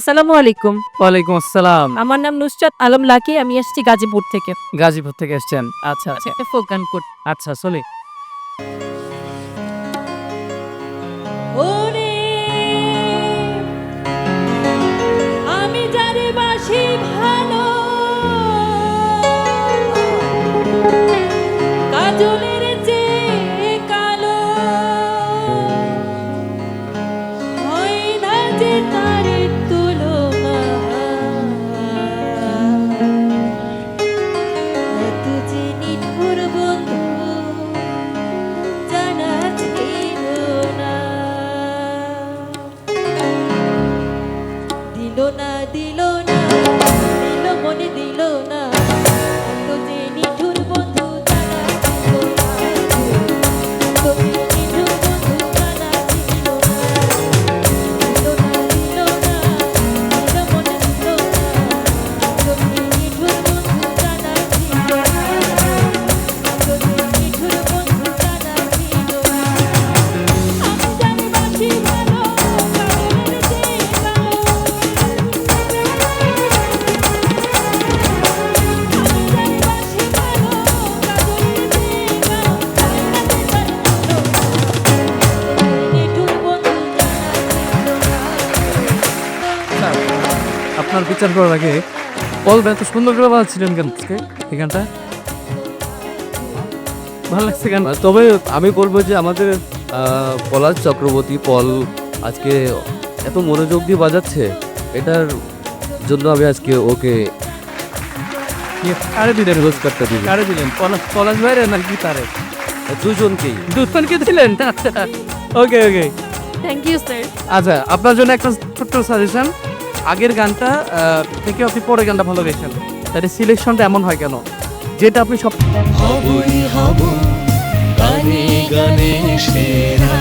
আসসালামু আলাইকুম। ওয়ালাইকুম আসসালাম। আমার নাম নুসরাত আলম লাকি। আমি আসছি গাজীপুর থেকে। গাজীপুর থেকে এসেছেন। আচ্ছা, আচ্ছা। একটা ফোক গান কর। আচ্ছা, চলি। ওরে আমি যারে বাসি ভালো কাজলের চেয়ে কালো হয় না যে তার তুলনা এত যে নিঠুর বন্ধু জানা ছিল না দিল না দিল মনে দিল না এত যে নিঠুর বন্ধু জানা ছিল না এত যে নিঠুর বন্ধু জানা ছিল না দিল না দিল মনে দিল না এত যে নিঠুর বন্ধু জানা ছিল না এত যে নিঠুর বন্ধু জানা ছিল না আমি জানি বাসি ভালো কাজলের চেয়ে কালো স্যার, আপনার বিচার করার আগে বলবেন এত সুন্দর করে বাজাচ্ছিলেন কেন আজকে এই গানটা? ভালো লাগছে গান। তবে আমি বলবো যে আমাদের পলাশ চক্রবর্তী পল আজকে এত মনোযোগ দিয়ে বাজাচ্ছে, এটার জন্য আমি আজকে ওকে কারে দিলেন? পুরস্কারটা দিব কারে দিলেন? পলাশ ভাইরে নাকি তারে? দুজনকেই। দুজনকে দিলেন? আচ্ছা, okay okay. Thank you sir. আচ্ছা, আপনার জন্য একটা ছোট্ট সাজেশন। আগের গানটা থেকে আপনি পরের গানটা ভালো গেছেন। তাহলে সিলেকশনটা এমন হয় কেন? যেটা আপনি সব হবই হব গানে গানে সেরা